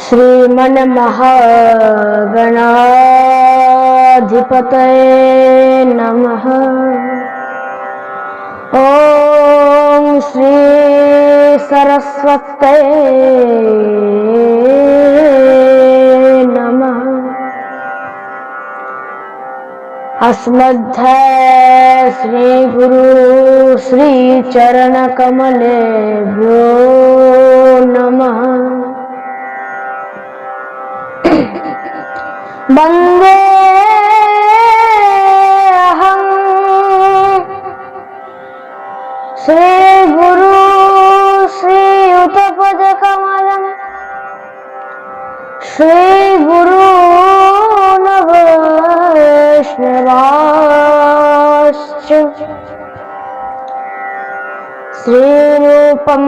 श्रीमन्महागणाधिपतये नमः। ॐ श्री सरस्वत्यै नमः। अस्मद् श्री गुरु श्री चरण कमलेभ्यो नमः। वन्दे अहं श्री गुरु श्रीयुतपदकमलं श्री गुरु वैष्णवाश्च श्रीरूपं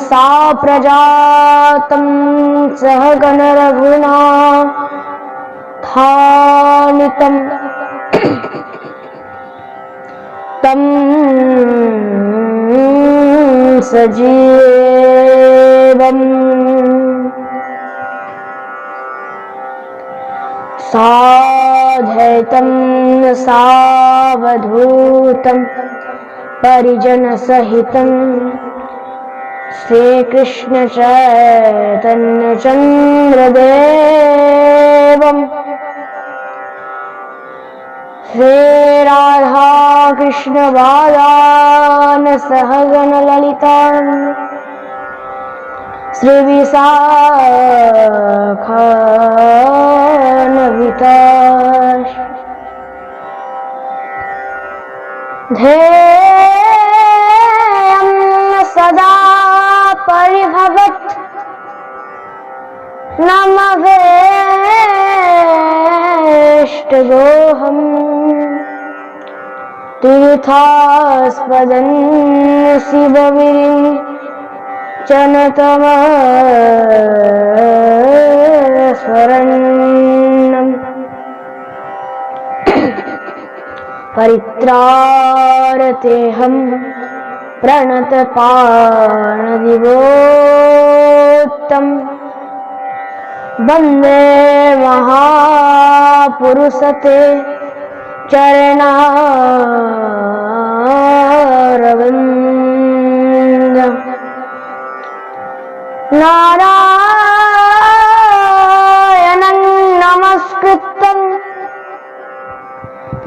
साप्रजातं सहगण रघुनाथान्वितं तं सजीवम् साद्वैतं सावधूतं परिजनसहितं श्रीकृष्ण चैतन्य चन्द्रदेवं श्री राधा कृष्ण बालान सहगण ललिता श्री विशाखान्विताश्च ध्येयं सदा परिभवत् नमवेष्टदोहम् तीर्थास्पदं शिवविरिञ्चनतमस्मरन्नम् परित्रारतेऽहं प्रणतपाणदिवोत्तम वन्दे महापुरुषते चरणारविन्दम् नारायणं नमस्कृतं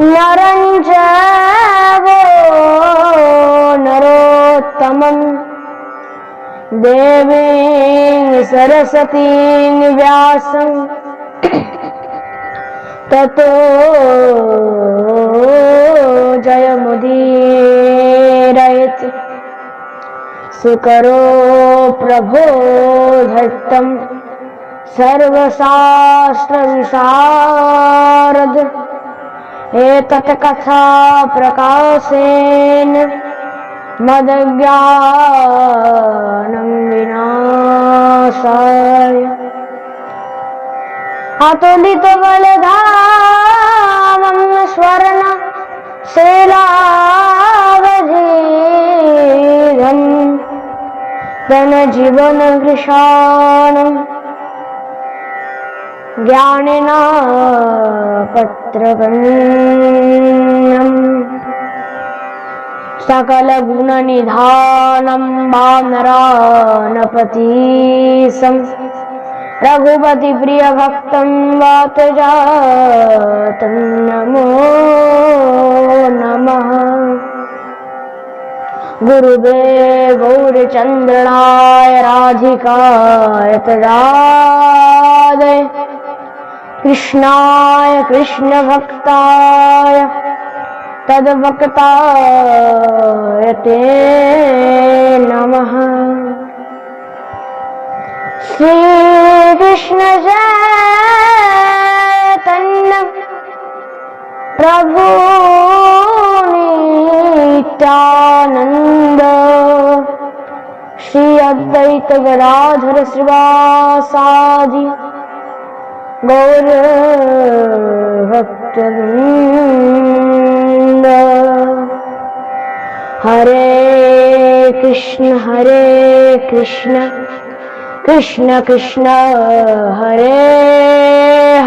नरं चैव नरोत्तमं देवीं सरस्वतीं व्यासं ततो जयमुदीरयेत्। सुकरो प्रबोधतं सर्वशास्त्रविशारद एतत् कथा प्रकाशेन मदज्ञानं विनाशाय अतुलितबलधामं स्वर्ण शैलावधीरं धनजीवनकृशानं ज्ञानिनापत्रगण्यम् सकलगुणनिधानं वानरानपतीशं रघुपतिप्रियभक्तं वातजातं नमो नमः। गुरुवे गौरचन्द्रणाय राधिकाय तदादय कृष्णाय कृष्णभक्ताय तद्भक्ताय ते नमः। श्रीकृष्ण चैतन्य प्रभु नित्यानंद श्री अद्वैत गदाधर श्रीवासादि गौर भक्तवृंद। हरे कृष्ण कृष्ण कृष्ण हरे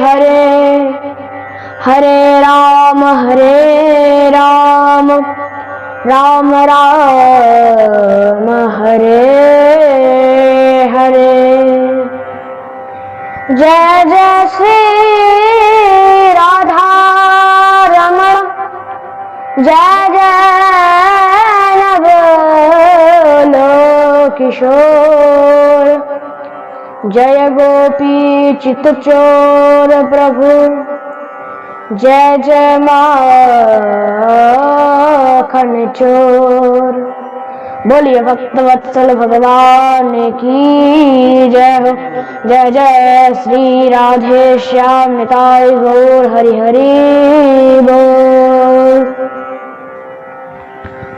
हरे हरे राम राम राम हरे हरे। जय जय श्री राधा रमण जय जय नवलो किशोर जय गोपी चित्तचोर प्रभु जय जय माखन चोर। बोलिए भक्तवत्सल भगवान की जय हो। जय जय श्री राधे श्याम निताय गौर हरि हरि बोल।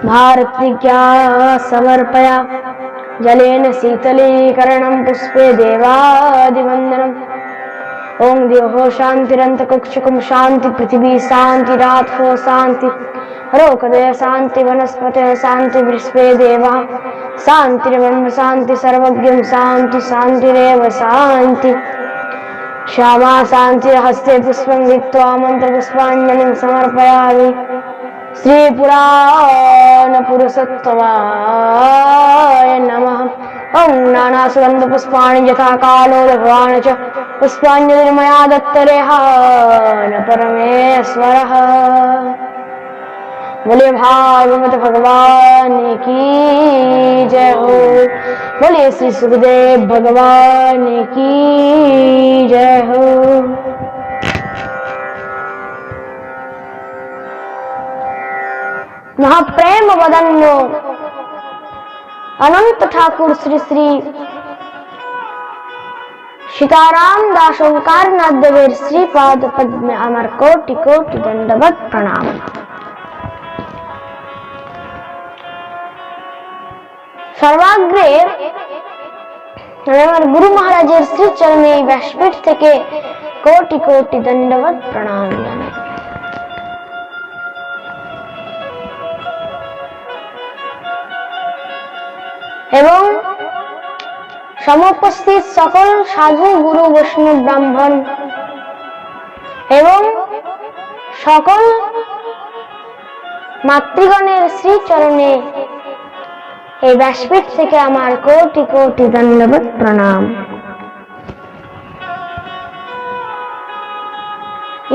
भारत्या समर्पया जलेन शीतलीकरणं पुष्पे देवादिवंदनम्। ओम दिवो शांतिरंत कक्षकुम शांति पृथ्वी शांति रात्रो शांति रोकदय शांति वनस्पति शांति विश्वे देवा शांतिर्ब्रह्म शांति सर्वज्ञं शांति शांतिरेव शांति। श्यामा शांति हस्ते पुष्पं दीप्त्वा मंत्र पुष्पांजलिं समर्पयामि। श्री पुराण पुरुषोत्तमाय नमः। ओम नाना सुगंध पुष्पाणि यथा कालो भगवान च पुष्पांजलिर्मया दत्तरेहान परमेश्वरः। बोलिए भागवत भगवान की जय हो। बोलिए श्री सुखदेव भगवान की जय हो। महाप्रेम वदन्यो अनंत ठाकुर श्री श्री सीताराम दास ओंकारनाथ देवेर श्रीपाद पद्मे आमार कोटि कोटि दंडवत प्रणाम। सर्वाग्रे আমার গুরু মহারাজের শ্রীচরণে এই ব্যাসপীঠ থেকে কোটি কোটি দণ্ডবত প্রণাম জানাই। এবং সমুপস্থিত সকল সাধু গুরু বৈষ্ণব ব্রাহ্মণ এবং সকল মাতৃগণের শ্রীচরণে এই ব্যাসপীঠ থেকে আমার কোটি কোটি দণ্ডবত প্রণাম।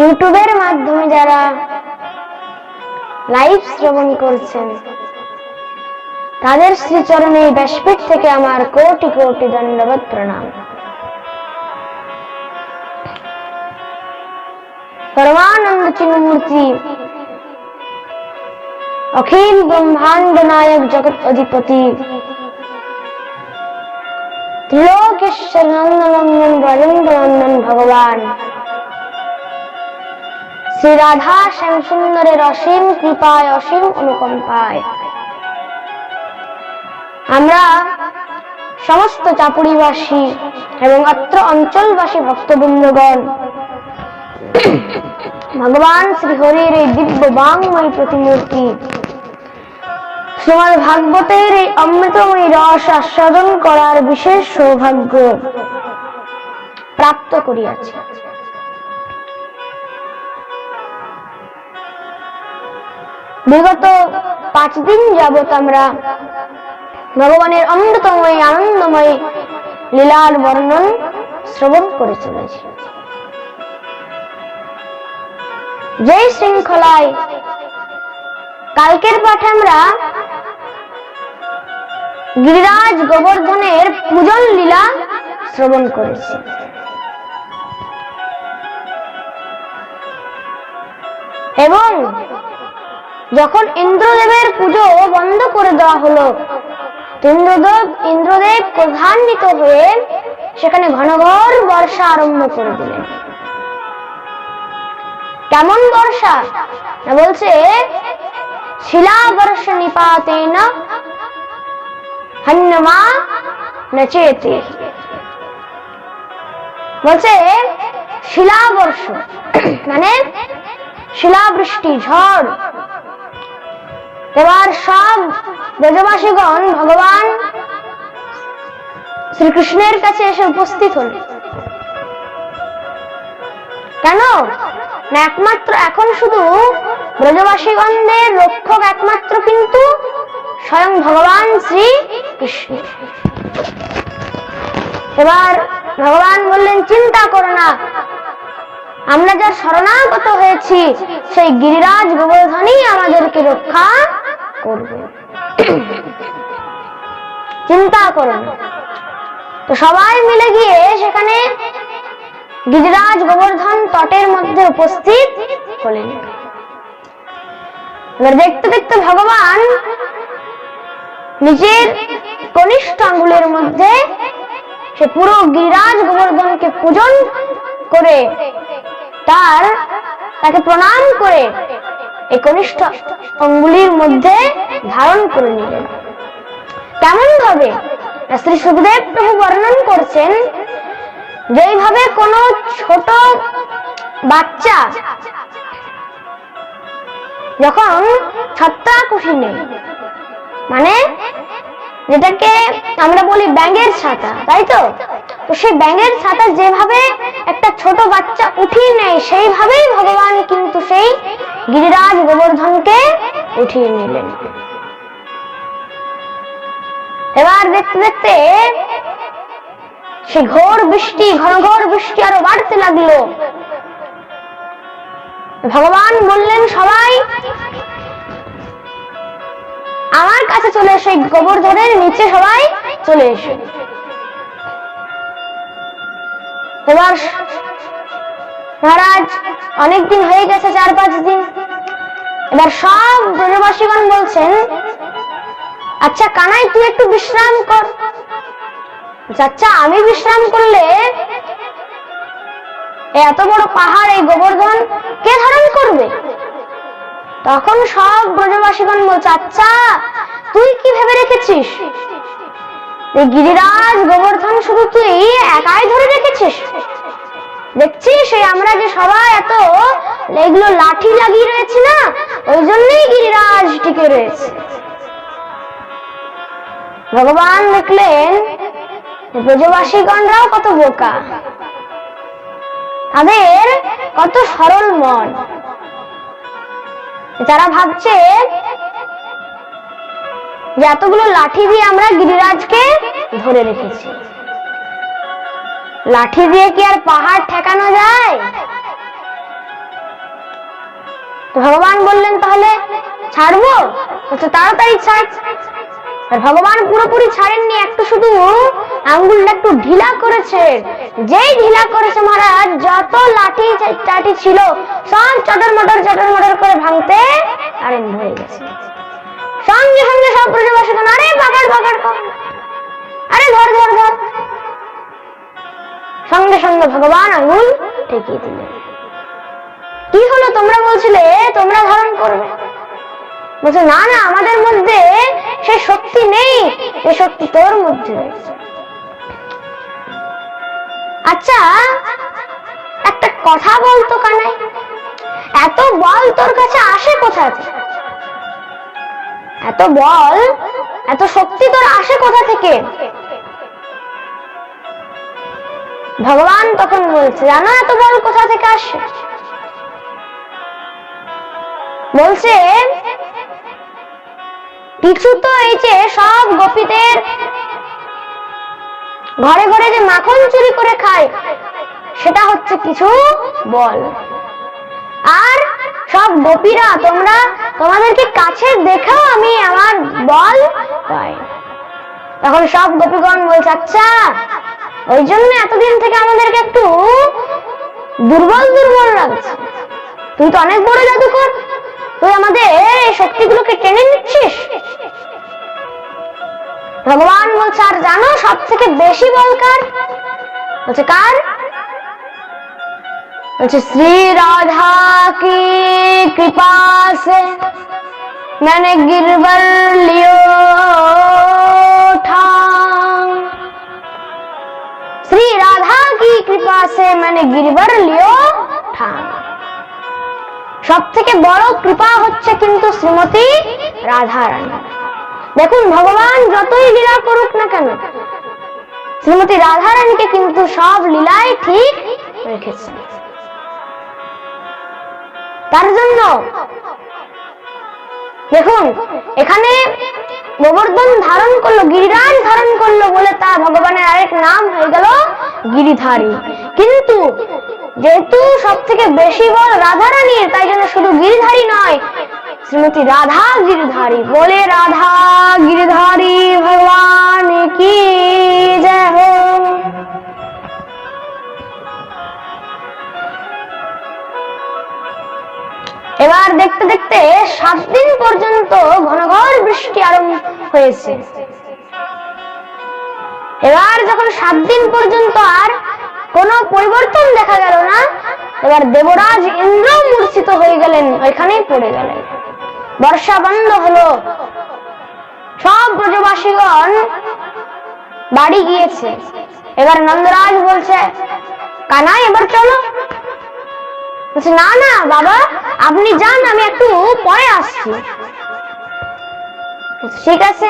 ইউটিউবের মাধ্যমে যারা লাইভ শ্রবণ করছেন তাদের শ্রীচরণে এই ব্যাসপীঠ থেকে আমার কোটি কোটি দণ্ডবত প্রণাম। परमानंद चिन्मूर्ति अखिल ब्रह्मांड नायक जगत अधिपति त्रिलोकेश्वर नंदन ब्रजेंद्र नंदन भगवान श्री राधा श्याम सुंदरेर असीम कृपाय असीम अनुकंपाय আমরা সমস্ত চাপুড়িবাসী এবং অত্র অঞ্চলবাসী ভক্তবৃন্দগণ ভগবান শ্রী হরির এই দিব্য বাংময় প্রতিমূর্তি শ্রীমদ ভাগবতের এই অমৃতময় রস আস্বাদন করার বিশেষ সৌভাগ্য প্রাপ্ত করিয়াছি। বিগত 5 দিন যাবত আমরা ভগবানের অমৃতময় আনন্দময় লীলার বর্ণন শ্রবণ করে চলেছি। যেই শৃঙ্খলায় কালকের পাঠে আমরা গিরিরাজ গোবর্ধনের পূজন লীলা শ্রবণ করেছি এবং যখন ইন্দ্রদেবের পুজো বন্ধ করে দেওয়া হলো ইন্দ্রদেব ক্রোধান্বিত হয়ে সেখানে ঘনঘোর বর্ষা আরম্ভ করে দিলেন। কেমন বর্ষা না বলছে শিলাবর্ষ নিপাতেন হন্যমা নচেতে, বলছে শিলাবর্ষ মানে শিলাবৃষ্টি ঝড়। এবার সব ব্রজবাসীগণ ভগবান শ্রীকৃষ্ণের কাছে এসে উপস্থিত হলেন। কেন না একমাত্র এখন শুধু ব্রজবাসীগণের রক্ষক একমাত্র কিন্তু স্বয়ং ভগবান শ্রীকৃষ্ণ। এবার ভগবান বললেন, চিন্তা করো না, আমরা যা শরণাগত হয়েছি সেই গিরিরাজ গোবর্ধনই আমাদেরকে রক্ষা করবে, চিন্তা করো না। তো সবাই মিলে গিয়ে সেখানে গিরিরাজ গোবর্ধন তটের মধ্যে উপস্থিত হলেন। এবার দেখতে দেখতে ভগবান নিজের কনিষ্ঠ আঙ্গুলের মধ্যে সে পুরো গিরিরাজ গোবর্ধনকে পূজন করে তাকে প্রণাম করে এই কনিষ্ঠ আঙ্গুলির মধ্যে ধারণ করে নিলেন। কেমন ভাবে? শ্রী সুখদেব প্রভু বর্ণন করছেন, যেইভাবে কোন ছোট বাচ্চা যখন ছত্রাকুশিনে, মানে যেটাকে আমরা বলি ব্যাঙের ছাতা, তাই তো? তো সেই ব্যাঙের ছাতা যেভাবে একটা ছোট বাচ্চা উঠিয়ে নেয়, সেইভাবেই ভগবান কিন্তু সেই গিরিরাজ গোবর্ধনকে উঠিয়ে নিলেন। এবার দেখতে দেখতে সে ঘোর বৃষ্টি, ঘন বৃষ্টি আরো বাড়তে লাগলো। ভগবান বললেন, সবাই আমার কাছে চলে এসে, গোবর্ধনের নিচে সবাই চলে এসে। এবার মহারাজ অনেকদিন হয়ে গেছে, 4-5 দিন। এবার সব ব্রজবাসীগণ বলছেন, আচ্ছা কানাই তুই একটু বিশ্রাম কর। আচ্ছা আমি বিশ্রাম করলে এত বড় পাহাড় এই গোবর্ধন কে ধারণ করবে? তখন সব ব্রজবাসীগণ বলছে, আচ্ছা তুই কি ভেবে রেখেছিস এই গিরিরাজ গোবর্ধন শুধু তুই একাই ধরে রেখেছিস? দেখছিস আমরা যে সবাই এত এগুলো লাঠি লাগিয়ে রয়েছে না, ওই জন্যই গিরিরাজ টিকে রয়েছে। ভগবান দেখলেন ব্রজবাসীগণরাও কত বোকা, তাদের কত সরল মন। যারা ভাবছে যে এতগুলো লাঠি দিয়ে আমরা গিরিরাজকে ধরে রেখেছি, লাঠি দিয়ে কি আর পাহাড় ঠেকানো যায়? ভগবান বললেন, তাহলে ছাড়বো? তাড়াতাড়ি ছাড়। আর ভগবান পুরোপুরি ছাড়েননি, একটু শুধু আঙ্গুলটা একটু ঢিলা করেছে। যেই ঢিলা করেছে মহারাজ, যত লাঠি টাঠি ছিল সব চটর মটর করে ভাঙতে আরম্ভ হয়ে গেছে। সঙ্গে সঙ্গে সব ব্রজবাসীগণ, আরে বাগাড় আরে ধর। সঙ্গে সঙ্গে ভগবান আঙ্গুল ঠেকিয়ে দিলেন। কি হলো? তোমরা বলছিলে তোমরা ধারণ করবে। বলছে, না আমাদের মধ্যে সে শক্তি নেই, সে শক্তি তোর মধ্যে রয়েছে। আচ্ছা একটা কথা বলতো কানাই, এত বল তোর কাছে আসে কোথা থেকে? এত বল, এত শক্তি তোর আসে কোথা থেকে? ভগবান তখন বলছে, জানো এত বল কোথা থেকে আসে? বলছে, কিছু তো এই যে সব গোপীদের ঘরে ঘরে যে মাখন চুরি করে খায়, সেটা হচ্ছে কিছু বল। আর সব গোপীরা তোমাদেরকে কাছে দেখেও আমি আমার বল পাই। তখন সব গোপীগণ বলছে, আচ্ছা ওই জন্য এতদিন থেকে আমাদেরকে একটু দুর্বল লাগছে। তুই তো অনেক বড় জাদুকর, তুই আমাদের এই শক্তিগুলোকে টেনে নিচ্ছিস। ভগবান বলছে, আর জানো সব থেকে বেশি বল কার? বলছে, কার? বলছে, শ্রী রাধা কি কৃপা से मैंने गिरवर लियो ठान। श्री राधा की कृपा से मैंने गिरवर लियो ठान। সব থেকে বড় কৃপা হচ্ছে কিন্তু শ্রীমতী রাধা রানী। দেখুন ভগবান যতই লীলা করুক না কেন, শ্রীমতী রাধারানীকে কিন্তু সব লীলায় ঠিক রেখেছে। তার জন্য দেখুন এখানে গোবর্ধন ধারণ করলো, গিরিরাজ ধারণ করলো বলে তার ভগবানের আরেক নাম হয়ে গেল গিরিধারী। কিন্তু যেহেতু সব থেকে বেশি বল রাধারানীর, তাই জন্য শুধু গিরিধারী নয়, শ্রীমতী রাধা গিরিধারী। বলে রাধা গিরিধারী ভগবান কি জয় হো। এবার দেখতে দেখতে 7 দিন পর্যন্ত ঘন ঘন বৃষ্টি আরম্ভ হয়েছে। এবার যখন 7 দিন পর্যন্ত আর কোনো পরিবর্তন দেখা গেল না, এবার দেবরাজ ইন্দ্র মূর্ছিত হয়ে গেলেন, ওইখানেই পড়ে গেলেন। বর্ষা বন্ধ হলো, সব ব্রজবাসীগণ বাড়ি গিয়েছে। এবার নন্দরাজ বলছে, কানাই এবার চলো। না না বাবা, আপনি যান, আমি একটু পরে আসছি। ঠিক আছে।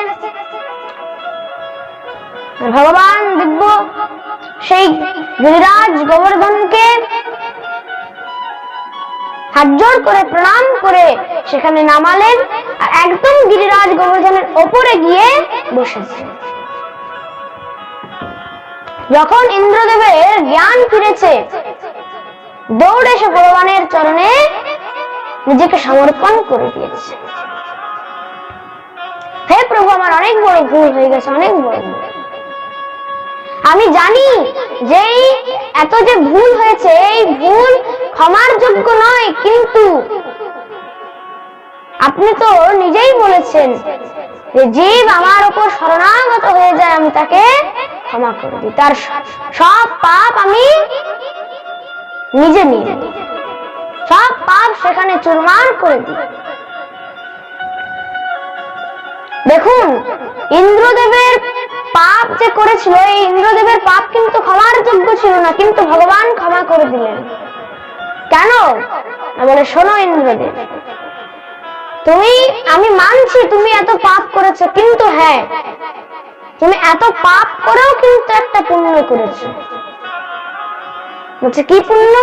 ভগবান দিব্য সেই গিরিরাজ গোবর্ধনকে হাত জোর করে প্রণাম করে সেখানে নামালেন, আর একদম গিরিরাজ গোবর্ধনের ওপরে গিয়ে বসেছে। যখন ইন্দ্রদেবের জ্ঞান ফিরেছে, দৌড়ে এসে ভগবানের চরণে নিজেকে সমর্পণ করে দিয়েছে। হে প্রভু, আমার অনেক বড় ভুল হয়ে গেছে, অনেক বড় ভুল। আমি জানি যে এত যে ভুল হয়েছে, এই ভুল ক্ষমার যোগ্য নয়, কিন্তু আপনি তো নিজেই বলেছেন যে জীব আমার উপর শরণাগত হয়ে যায়, আমি তাকে ক্ষমা করে দিই, তার সব পাপ আমি নিজে নিয়ে নিই, সব পাপ সেখানে চুরমার করে দিই। দেখুন ইন্দ্রদেবের পাপ যে করেছিল, এই ইন্দ্রদেবের পাপ কিন্তু ক্ষমার যোগ্য ছিল না, কিন্তু ভগবান ক্ষমা করে দিলেন। কেন বলে, শোনো ইন্দ্রদেব, আমি মানছি তুমি এত পাপ করেছো, কিন্তু হ্যাঁ, তুমি এত পাপ করেও কিন্তু একটা পুণ্য করেছো। বলছে কি পুণ্য?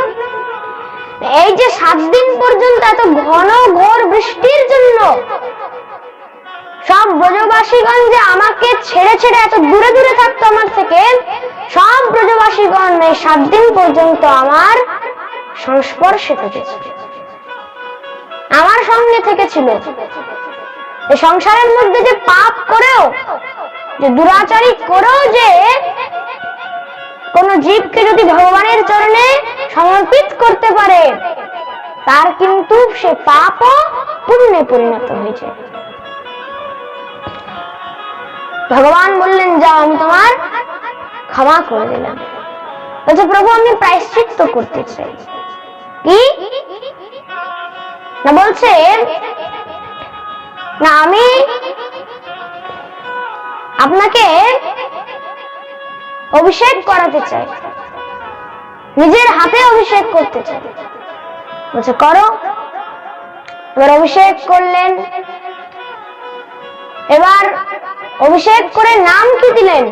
এই যে 7 দিন পর্যন্ত এত ঘন ঘোর বৃষ্টির জন্য সব ব্রজবাসীগণ যে আমাকে ছেড়ে ছেড়ে এত দূরে দূরে থাকতো আমার থেকে, সব ব্রজবাসীগণ এই 7 দিন পর্যন্ত আমার সংস্পর্শে থেকেছে, আমার সঙ্গে থেকেছিল। এই সংসারের মধ্যে যে পাপ করেও, যে দুরাচারী করেও যে কোন জীবকে যদি ভগবানের চরণে সমর্পিত করতে পারে, তার কিন্তু সে পাপও পুণ্যে পরিণত হয়েছে। ভগবান বললেন, যাও, আমি তোমার ক্ষমা করে দিলাম। বলছে, প্রভু আমি প্রায়শ্চিত্ত করতে চাই। কি না বলছে, না আমি আপনাকে অভিষেক করাতে চাই, নিজের হাতে অভিষেক করতে চাই। বলছে করো। এবার অভিষেক করলেন। এবার অভিষেক করে নাম কি দিলেন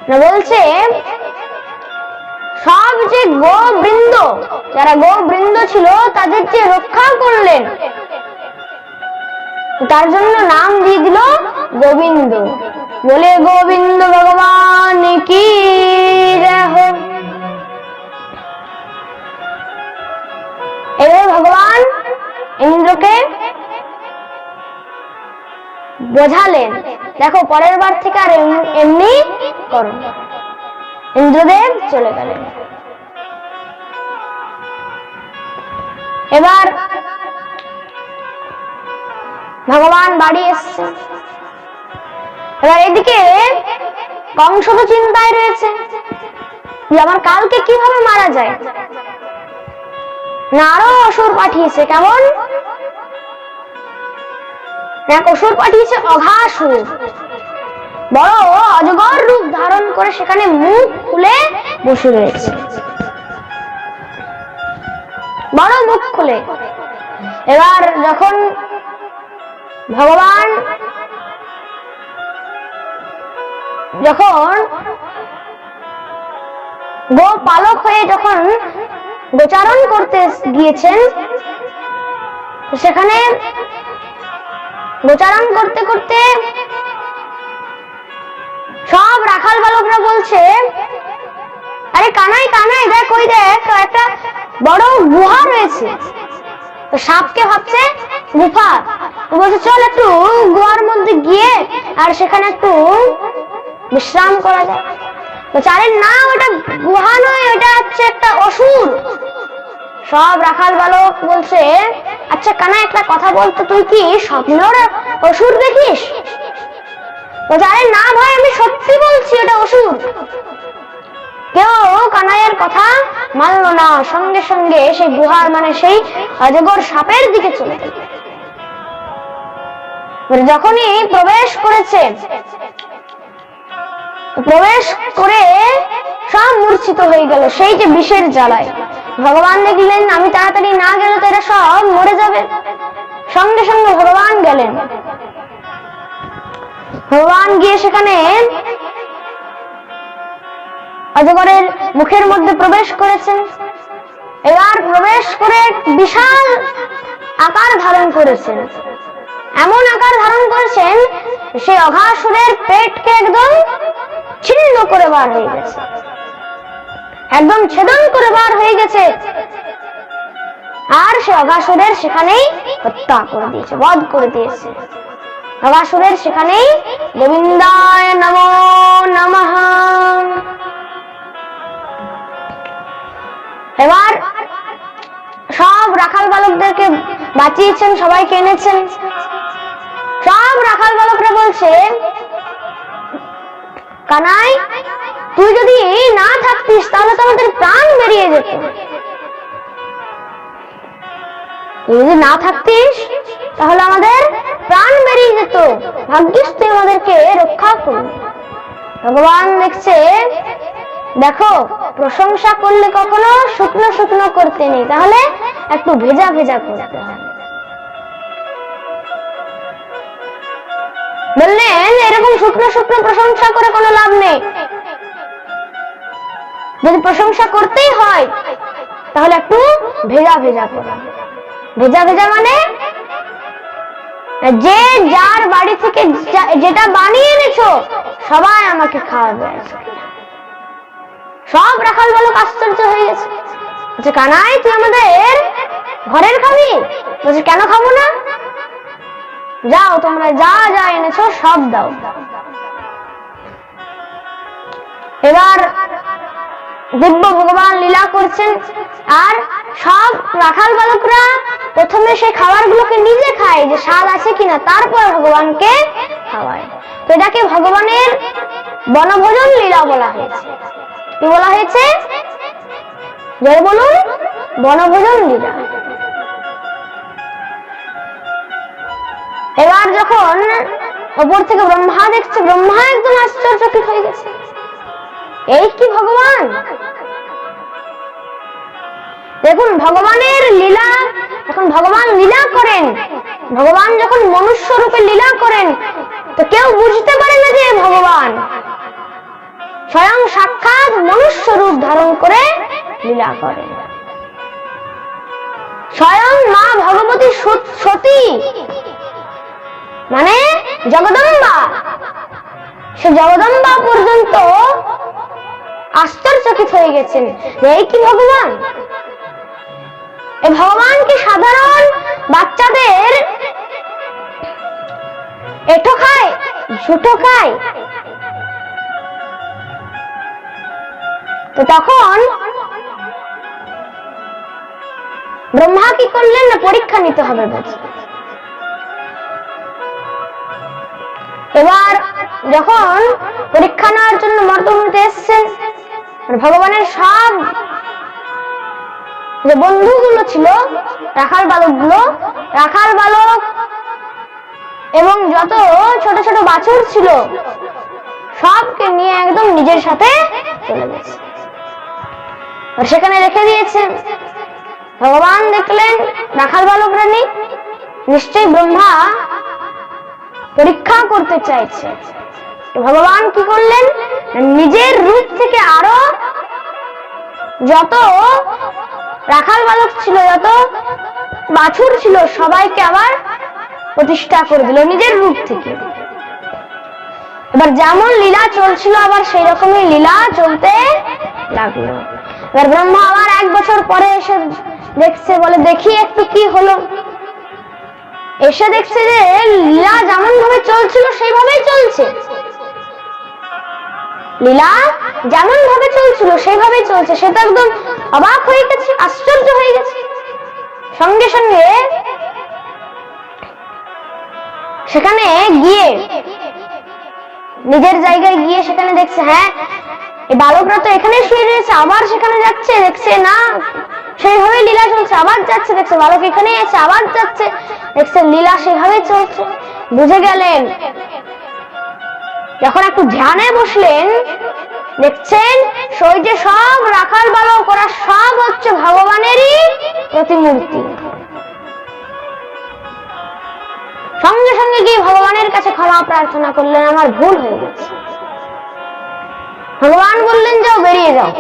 না বলছে, সব যে গোবৃন্দ, যারা গোবৃন্দ ছিল তাদের যে রক্ষা করলেন, তার জন্য নাম দিয়ে দিল গোবিন্দ। বলে গোবিন্দ ভগবান কি জয় হো। এবার ভগবান ইন্দ্রকে বোঝালেন, দেখো পরের বার থেকে আর এমনি করো। ইন্দ্রদেব চলে গেলেন। এবার ভগবান বাড়ি এসছে। এবার এদিকে কংস তো চিন্তায় রয়েছে যে আমার কালকে কিভাবে মারা যায়। না আরো অসুর পাঠিয়েছে, কেমন এক অসুর পাঠিয়েছে, অঘাসুর, বড় অজগর রূপ ধারণ করে সেখানে মুখ খুলে বসে রয়েছে, বড় মুখ খুলে। এবার যখন ভগবান যখন গোপালক হয়ে যখন গোচারণ করতে গিয়েছেন, সেখানে গোচারণ করতে করতে সব রাখাল বালকরা বলছে, আরে কানাই কানাই দেখ, ওই দেখ একটা বড় গুহা রয়েছে। তো সাপকে ভাবছে গুফা, বলছে চল একটু গুহার মধ্যে গিয়ে আর সেখানে একটু বিশ্রাম করা যায়। তো চারের না, ওটা গুহা নয়, ওটা হচ্ছে একটা অসুর। সব রাখাল বালক বলছে, আচ্ছা কানাই একটা কথা বলতো, তুই কি স্বপ্নের অসুর দেখিস? বলছে আরে না ভাই, আমি সত্যি বলছি ওটা অসুর। কেউ কানাইয়ের কথা মানলো না, সঙ্গে সঙ্গে সেই গুহার মানে সেই অজগর সাপের দিকে চলে গেল। যখনই প্রবেশ করেছে, প্রবেশ করে সব মূর্ছিত হয়ে গেল সেই যে বিষের জ্বালায়। ভগবান দেখলেন আমি তাড়াতাড়ি না গেলে তো এরা সব মরে যাবে। সঙ্গে সঙ্গে ভগবান গেলেন। ভগবান গিয়ে সেখানে অজগরের মুখের মধ্যে প্রবেশ করেছেন। এবার প্রবেশ করে বিশাল আকার ধারণ করেছেন। এমন আকার ধারণ করেছেন সেই অঘাসুরের পেটকে একদম ছিন্ন করে বার হয়ে গেছে, একদম ছেদন করে বার হয়ে গেছে। আর সে অঘাসুরের সেখানেই হত্যা করে দিয়েছে, বধ করে দিয়েছে। অঘাসুরের সেখানেই গোবিন্দায় নমো নমঃ। এবার সব রাখাল বালকদেরকে বাঁচিয়েছেন, সবাইকে এনেছেন। সব রাখাল বালকরা বলছে, কানাই তুই যদি না থাকতিস তাহলে তো আমাদের প্রাণ বেরিয়ে যেত। তুই যদি না থাকতিস তাহলে আমাদের প্রাণ বেরিয়ে যেত, ভাগ্যিস তুই আমাদেরকে রক্ষা করবি। ভগবান দেখছে, দেখো প্রশংসা করলে কখনো শুকনো শুকনো করতে নেই, তাহলে একটু ভেজা ভেজা করতে হয়। বললেন এরকম শুকনো শুকনো প্রশংসা করে কোনো লাভ নেই। যদি প্রশংসা করতেই হয় তাহলে একটু ভেজা ভেজা করা। ভেজা ভেজা মানে যে যার বাড়ি থেকে যেটা বানিয়ে এনেছো সবাই আমাকে খাওয়াবে। সব রাখাল বালক আশ্চর্য হয়ে গেছে। বলছে কানাই তুই আমাদের ঘরের খাবি? বলছে কেন খাবো না, যাও তোমরা যা যা এনেছো সব দাও। এবার দিব্য ভগবান লীলা করছেন। আর সব রাখাল বালকরা প্রথমে সেই খাবারগুলোকে নিজে খায় যে স্বাদ আছে কিনা, তারপর ভগবানকে খাওয়ায়। তো এটাকে ভগবানের বনভোজন লীলা বলা হয়েছে। কি বলা হয়েছে? জয় বলুন, বনভোজন লীলা। এবার যখন উপর থেকে ব্রহ্মা দেখছে, ব্রহ্মা একদম আশ্চর্যচকিত হয়ে গেছে। এই কি ভগবান! দেখুন ভগবানের লীলা, যখন ভগবান লীলা করেন, ভগবান যখন মনুষ্য রূপে লীলা করেন, তো কেউ বুঝতে পারে না যে ভগবান স্বয়ং সাক্ষাৎ মনুষ্য রূপ ধারণ করে লীলা করেন। স্বয়ং মা ভগবতী সতী মানে জগদম্বা, সে জগদম্বা পর্যন্ত আশ্চর্যচকিত হয়ে গেছেন এই কি ভগবান! এই ভগবান কি সাধারণ বাচ্চাদের এঁঠো খায়, ঝুটো খায়? তো তখন ব্রহ্মা কি করলেন না, পরীক্ষা নিতে হবে বলছে। এবার যখন পরীক্ষা নেওয়ার জন্য মর্তভূমিতে এসছেন, ভগবানের সব যে বন্ধুগুলো ছিল, রাখাল বালক এবং যত ছোট ছোট বাছুর ছিল সবকে নিয়ে একদম নিজের সাথে চলে গেছে, সেখানে রেখে দিয়েছেন। ভগবান দেখলেন রাখাল বালকরা নেই, নিশ্চয়ই ব্রহ্মা পরীক্ষা করতে চাইছে ভগবান কি করলেন, নিজের রূপ থেকে আরো যত রাখাল বালক ছিল, যত বাছুর ছিল, সবাইকে আবার প্রতিষ্ঠা করে দিল নিজের রূপ থেকে। এবার যেমন লীলা চলছিল আবার সেই রকমই লীলা চলতে লাগলো। এবার ব্রহ্মা আবার 1 বছর পরে এসে দেখছে, বলে দেখি একটু কি হলো। এসে দেখছে যে লীলা যেমন ভাবে চলছিল সেইভাবেই চলছে, লীলা যেমন ভাবে চলছিল সেইভাবেই চলছে। সে তো একদম অবাক হয়ে গেছে, আশ্চর্য হয়ে গেছে। সঙ্গে সঙ্গে সেখানে গিয়ে নিজের জায়গায় গিয়ে সেখানে দেখছে, হ্যাঁ এই বালকরা তো এখানে শুয়ে রয়েছে, আবার সেখানে যাচ্ছে, দেখছে না সেইভাবে লীলা চলছে, আবার যাচ্ছে, দেখছে বালক এখানে আছে, আবার যাচ্ছে, দেখছে লীলা সেভাবে চলছে। বুঝে গেলেন। যখন একটু ধ্যানে বসলেন, দেখছেন সেই যে সব রাখাল বালক, ওরা সব হচ্ছে ভগবানেরই প্রতিমূর্তি। সঙ্গে সঙ্গে গিয়ে ভগবানের কাছে ক্ষমা প্রার্থনা করলেন, আমার ভুল হয়ে গেছে। ভগবান বললেন যাও, বেরিয়ে যাও।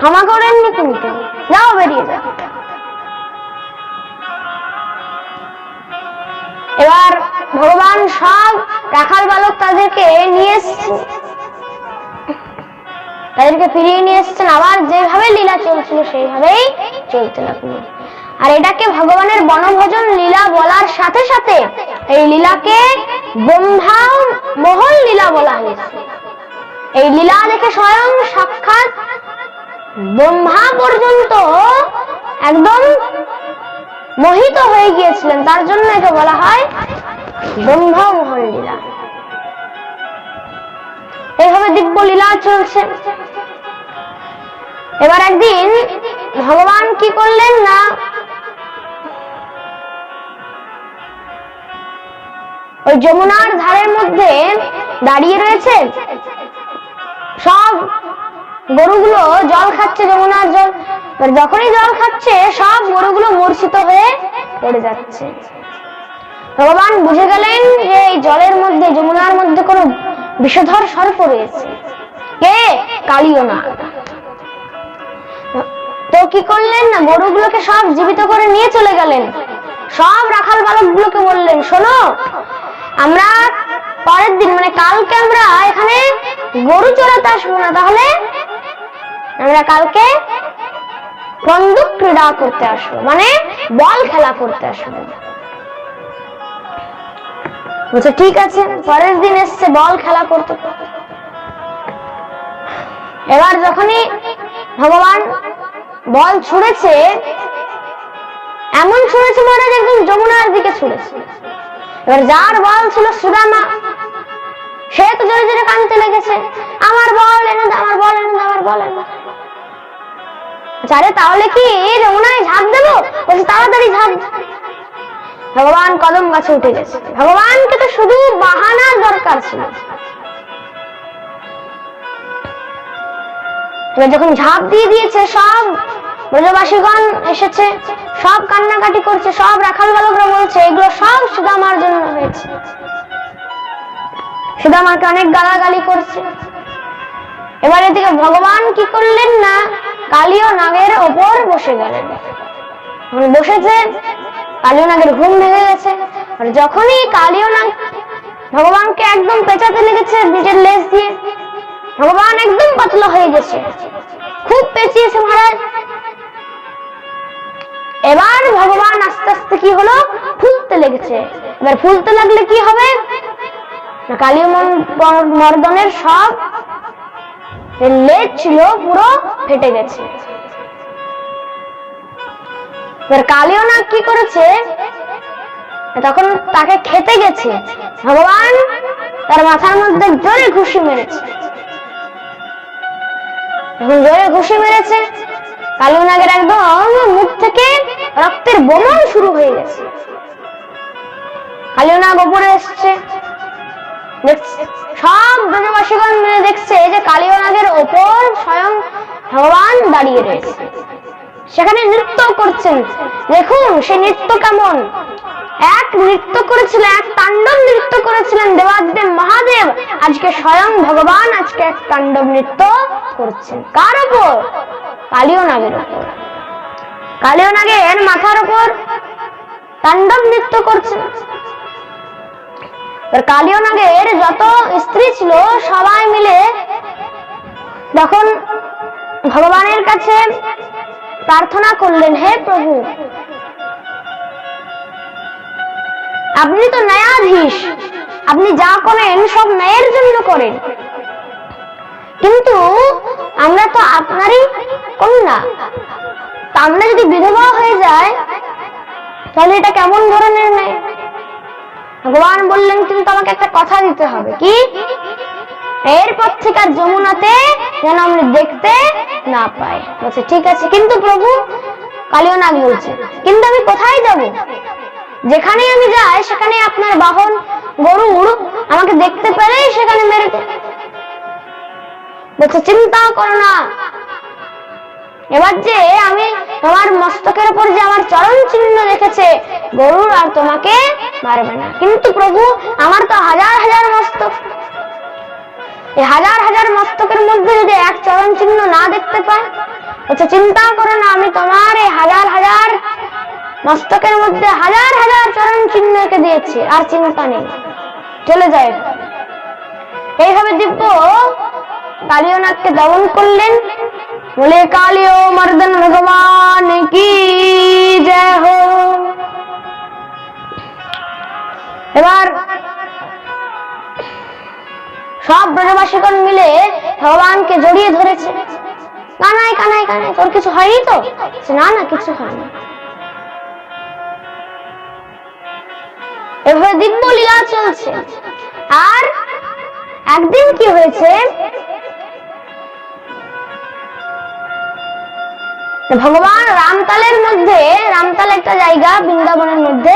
ক্ষমা করেননি কিন্তু, যাও বেরিয়ে যাও। এবার ভগবান সব রাখাল বালক তাদেরকে নিয়ে এসছেন, তাদেরকে ফিরিয়ে নিয়ে এসছেন, আবার যেভাবে লীলা চলছিল সেইভাবেই চলতে লাগলো। আর এটাকে ভগবানের বনভোজন লীলা বলার সাথে সাথে এই লীলাকে ব্রহ্মা মোহন লীলা বলা হয়েছে। এই লীলা দেখে স্বয়ং সাক্ষাৎ ব্রহ্মা পর্যন্ত একদম মোহিত হয়ে গিয়েছিলেন, তার জন্য একে বলা হয় ব্রহ্মা মোহন লীলা। এইভাবে দিব্য লীলা চলছে। এবার একদিন ভগবান কি করলেন না, ওই যমুনার ধারের মধ্যে দাঁড়িয়ে রয়েছে, সব গরুগুলো জল খাচ্ছে, যমুনার জল। যখনই জল খাচ্ছে সব গরুগুলো মূর্ছিত হয়ে পড়ে যাচ্ছে। ভগবান বুঝে গেলেন যে এই জলের মধ্যে, যমুনার মধ্যে কোনো বিষধর সর্প রয়েছে। কে? কালীয় নাগ। তো কি করলেন না, গরুগুলোকে সব জীবিত করে নিয়ে চলে গেলেন। সব রাখাল বালকগুলোকে বললেন, শোনো, আমরা পরের দিন মানে কালকে আমরা এখানে গরু চড়াতে আসবো না, তাহলে আমরা কালকে কন্দুক ক্রীড়া করতে আসবো, মানে বল খেলা করতে আসবো। বলছে ঠিক আছে। পরের দিন এসছে বল খেলা করতে। এবার যখনই ভগবান বল ছুঁড়েছে, এমন ছুঁড়েছে মহারাজ একদম যমুনার দিকে ছুঁড়েছে। এবার যার বল ছিল সুদামা, সে তো জোরে জোরে কাঁদতে লেগেছে, আমার বল এনে দাও, আমার বল এনে দাও, আমার বল এনে দাও। আরে তাহলে কি যমুনায় ঝাঁপ দেবো? বলছে তাড়াতাড়ি ঝাঁপ। ভগবান কদম গাছে উঠে গেছে। ভগবানকে তো শুধু বাহানার দরকার ছিল। এবার যখন ঝাঁপ দিয়ে দিয়েছে, সব ব্রজবাসীগণ এসেছে, সব কান্নাকাটি করছে, সব রাখাল বালকরা বলছে এগুলো সব সুদামার জন্য হয়েছে। সুদামাকে অনেক গালাগালি করছে। এবার এদিকে ভগবান কি করলেন না, কালীয় নাগের ওপর বসে গেলেন। বসেছে, কালীয় নাগের ঘুম ভেঙে গেছে। আর যখনই কালীয় নাগ ভগবানকে একদম পেঁচাতে লেগেছে নিজের লেজ দিয়ে, ভগবান একদম পাতলা হয়ে গেছে, খুব পেঁচিয়েছে মহারাজ। এবার ভগবান আস্তে আস্তে কি হলো, ফুলতে লেগেছে। এবার ফুলতে লাগলে কি হবে না, কালীয় মর্দনের সব লেজ ছিল পুরো ফেটে গেছে। এবার কালীয় নাগ কি করেছে, তখন তাকে খেতে গেছে, ভগবান তার মাথার মধ্যে জোরে ঘুষি মেরেছে। যখন জোরে ঘুষি মেরেছে, কালীয় নাগের একদম মুখ থেকে রক্তের বমন শুরু হয়ে গেছে। কালীয় নাগ ওপরে এসছে, সব ব্রজবাসীগণ মিলে দেখছে যে কালীয় নাগের ওপর স্বয়ং ভগবান দাঁড়িয়ে রয়েছে। সেখানে নৃত্য করছেন। দেখুন সে নৃত্য কেমন, এক নৃত্য করেছিলেন, এক তাণ্ডব নৃত্য করেছিলেন দেবাদেব মহাদেব। আজকে স্বয়ং ভগবান আজকে এক তাণ্ডব নৃত্য করছেন। কার উপর? কালীয় নাগের উপর। কালীয় নাগের মাথার উপর তাণ্ডব নৃত্য করছেন। কালীয় নাগের যত স্ত্রী ছিল সবাই মিলে তখন ভগবানের কাছে প্রার্থনা করলেন, হে প্রভু, আপনি তো ন্যায়াধীশ, আপনি যা করেন সব ন্যায়ের জন্য করেন, কিন্তু আমরা তো আপনারই কন্যা, তা আমরা যদি বিধবা হয়ে যায় তাহলে এটা কেমন ধরনের ন্যায়? ভগবান বললেন, কিন্তু আমাকে একটা কথা দিতে হবে। কি? এরপর থেকে আর যমুনাতে যেন আমরা দেখতে না পাই। বলছে ঠিক আছে, কিন্তু প্রভু, কালীয় নাগ বলছে, কিন্তু আমি কোথায় যাব? যেখানে আমি যাই সেখানে আপনার বাহন গরুড় আমাকে দেখতে পেলেই সেখানে মেরে দেয়। বলছে চিন্তা করো না, এবার যে আমি তোমার মস্তকের উপর যে আমার চরণ চিহ্ন রেখেছে, গরুড় আর তোমাকে মারবে না। কিন্তু প্রভু, আমার তো হাজার হাজার মস্তক, এই হাজার হাজার মস্তকের মধ্যে যদি এক চরণ চিহ্ন না দেখতে পাই? বলছে চিন্তা করো না, আমি তোমার এই হাজার হাজার মস্তকের মধ্যে হাজার হাজার চরণ চিহ্ন এঁকে দিয়েছি, আর চিন্তা নেই, চলে যায়। এইভাবে দিব্য কালীয় নাগকে দমন করলেন। বলে কালীয় মর্দন ভগবান কি জয় হো। এবার সব ব্রজবাসীগণ মিলে ভগবানকে জড়িয়ে ধরেছে। কানাই কানাই কানাই, তোর কিছু হয়নি তো? না না, কিছু হয়নি। এভাবে দিব্য লীলা চলছে। আর একদিন কি হয়েছে, ভগবান রামতালের মধ্যে, রামতাল একটা জায়গা বৃন্দাবনের মধ্যে,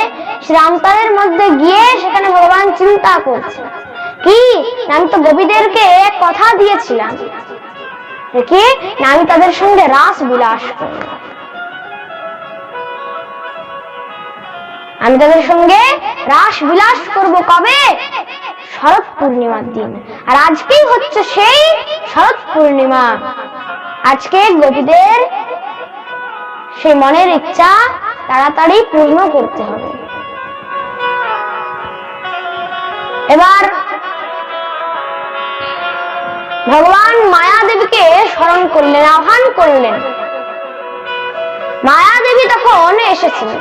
রামতালের মধ্যে গিয়ে সেখানে ভগবান চিন্তা করছে, কি আমি তো গোপীদেরকে কথা দিয়েছিলাম কি আমি তাদের সঙ্গে রাস বিলাস করব, আমি তাদের সঙ্গে রাস বিলাস করব। কবে? শরৎ পূর্ণিমার দিন। আর আজকেই হচ্ছে সেই শরৎ পূর্ণিমা। আজকে গোপীদের সেই মনের ইচ্ছা তাড়াতাড়ি পূর্ণ করতে হবে। এবার ভগবান মায়াদেবীকে স্মরণ করলেন, আহ্বান করলেন। মায়াদেবী তখন এসেছিলেন।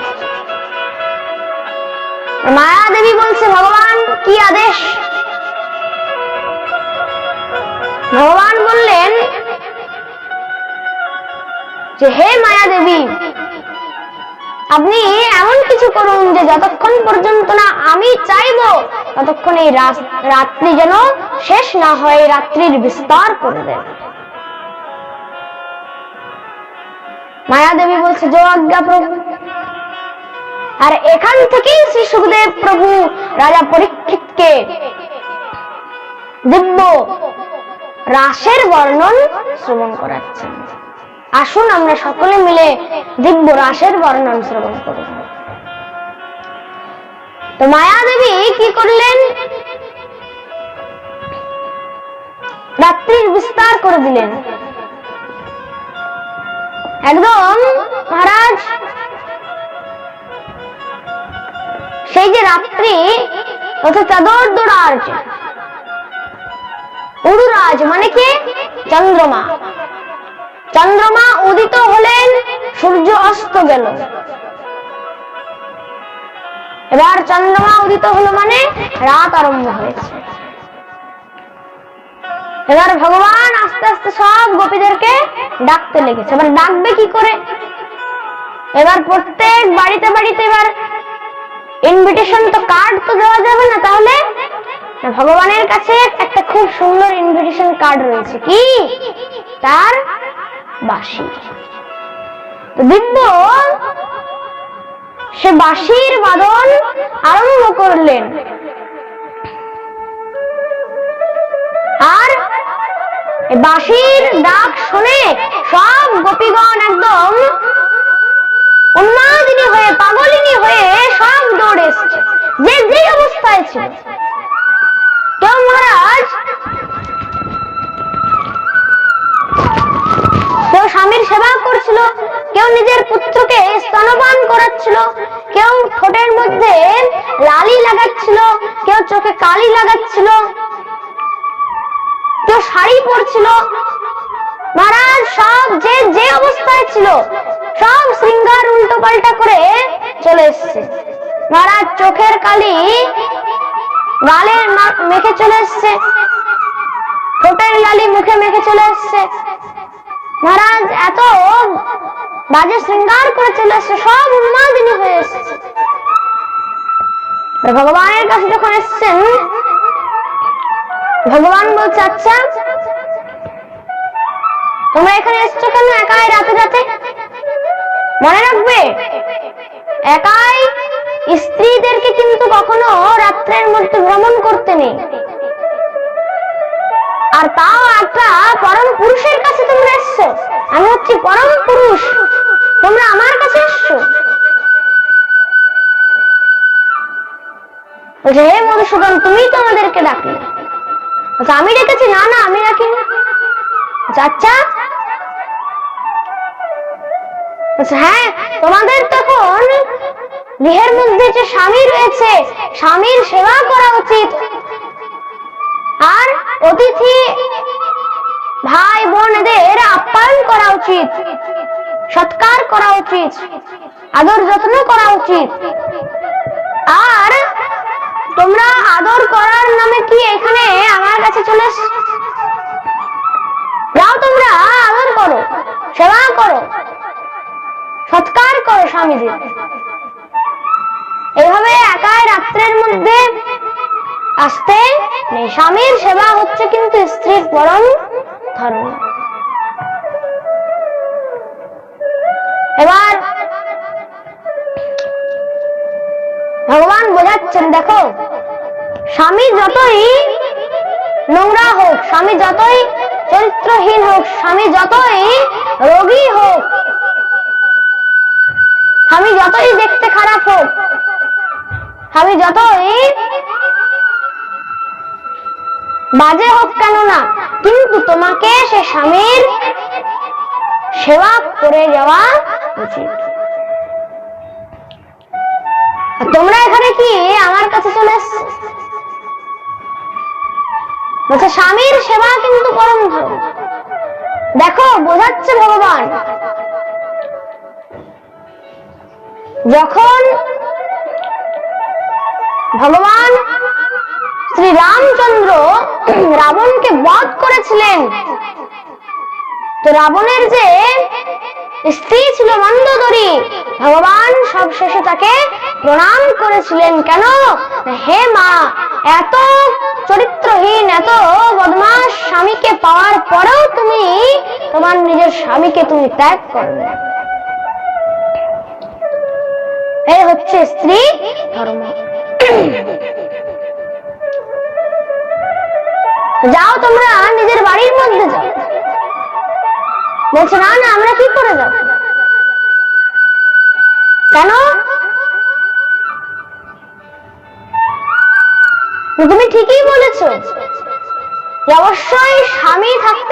মায়াদেবী বলছে, ভগবান কি আদেশ? ভগবান বললেন যে হে মায়াদেবী, আপনি এমন কিছু করুন যে যতক্ষণ পর্যন্ত না আমি চাইবো ততক্ষণ এই রাত্রি যেন শেষ না হয়, রাত্রির বিস্তার করে দেন। মায়াদেবী বলছে, জয় আজ্ঞা প্রভু। আর এখান থেকেই শ্রী সুখদেব প্রভু রাজা পরীক্ষিতকে দিব্য রাসের বর্ণন শ্রবণ করাচ্ছেন। আসুন আমরা সকলে মিলে দিব্য রাসের বর্ণন শ্রবণ করব। তো মায়াদেবী কি করলেন? রাত্রির বিস্তার করে দিলেন। একদম মহারাজ, সেই যে রাত্রি চাদর দোড়ার উড়ুরাজ মানে কি? চন্দ্রমা। চন্দ্রমা উদিত হলেন, সূর্য অস্ত গেল। এবার চন্দ্রমা উদিত হলো মানে রাত আরম্ভ হয়েছে। এবার ভগবান আস্তে আস্তে সব গোপীদেরকে ডাকতে লেগেছে। এবার ডাকবে কি করে? এবার প্রত্যেক বাড়িতে বাড়িতে এবার ইনভিটেশন তো কার্ড তো দেওয়া যাবে না, তাহলে ভগবানের কাছে একটা খুব সুন্দর ইনভিটেশন কার্ড রয়েছে। কি? তার বাঁশি। তো দিব্য সে বাঁশির বাদন আরম্ভ করলেন। আর বাঁশির ডাক শুনে সব গোপীগণ একদম অবস্থায় ছিল। কেউ মহারাজ কেউ স্বামীর সেবা করছিল, কেউ নিজের পুত্রকে স্তনপান করাচ্ছিল, কেউ ঠোঁটের মধ্যে লালি লাগাচ্ছিল, কেউ চোখে কালি লাগাচ্ছিল, কেউ শাড়ি পরছিল। মহারাজ সব যে যে অবস্থায় ছিল সব শৃঙ্গার উল্টো পাল্টা করে চলে এসছে। মহারাজ চোখের কালি গালে মেখে চলে এসছে, ঠোঁটের লালি মুখে মেখে চলে এসছে। মহারাজ এত বাজে শৃঙ্গার করে চলে এসছে, সব উন্মাদিনী হয়ে এসছে। ভগবানের কাছে যখন এসছেন, ভগবান বলছে, আচ্ছা তোমরা এখানে এসছো কেন একাই রাতে রাতে? মনে রাখবে, একাই স্ত্রীদেরকে কিন্তু কখনো রাত্রের মধ্যে ভ্রমণ করতে নেই, আর তাও একটা পরম পুরুষের কাছে তোমরা এসছো। আমি হচ্ছি পরম পুরুষ, তোমরা আমার কাছে এসছো। বলছে, হে মধুসূদন, তুমি তো আমাদেরকে ডাকলে। আমি ডেকেছি? না না, আমি ডাকিনি। আচ্ছা, হ্যাঁ, তোমাদের তখন গৃহের মধ্যে যে স্বামী রয়েছে, স্বামীর সেবা করা উচিত, আর অতিথি ভাই বোনদের আপ্যায়ন করা উচিত, সৎকার করা উচিত, আদর যত্ন করা উচিত। আর তোমরা আদর করার নামে কি এখানে আমার কাছে চলে যাও? তোমরা আদর করো, সেবা করো, সৎকার করো স্বামীদের। এভাবে একাই রাত্রের মধ্যে আসতে নেই। স্বামীর সেবা হচ্ছে কিন্তু স্ত্রীর পরম ধর্ম। এবার ভগবান বোঝাচ্ছেন, দেখো, স্বামী যতই নোংরা হোক, স্বামী যতই চরিত্রহীন হোক, স্বামী যতই রোগী হোক, স্বামী যতই দেখতে খারাপ হোক, স্বামী যতই বাজে হোক কেন না, কিন্তু তোমাকে সে স্বামীর সেবা করে যাওয়া উচিত। তোমরা এখানে কি আমার কাছে চলে এসছো? বলছে, স্বামীর সেবা কিন্তু পরম ধর্ম। দেখো, বোঝাচ্ছে ভগবান, যখন ভগবান শ্রী রামচন্দ্র রাবণকে বধ করেছিলেন, তো রাবণের যে স্ত্রী ছিল মন্দোদরী, ভগবান সবশেষে তাকে প্রণাম করেছিলেন। কেন? হে মা, এত চরিত্রহীন, এত বদমাশ স্বামীকে পাওয়ার পরেও তুমি তোমার নিজের স্বামীকে তুমি ত্যাগ করবে। এই হচ্ছে স্ত্রী ধর্ম। যাও, তোমরা নিজের বাড়ির মধ্যে যাও। বলছে, না না, আমরা কি করে যাব? কেন? তুমি ঠিকই বলেছো, অবশ্যই স্বামী থাকতে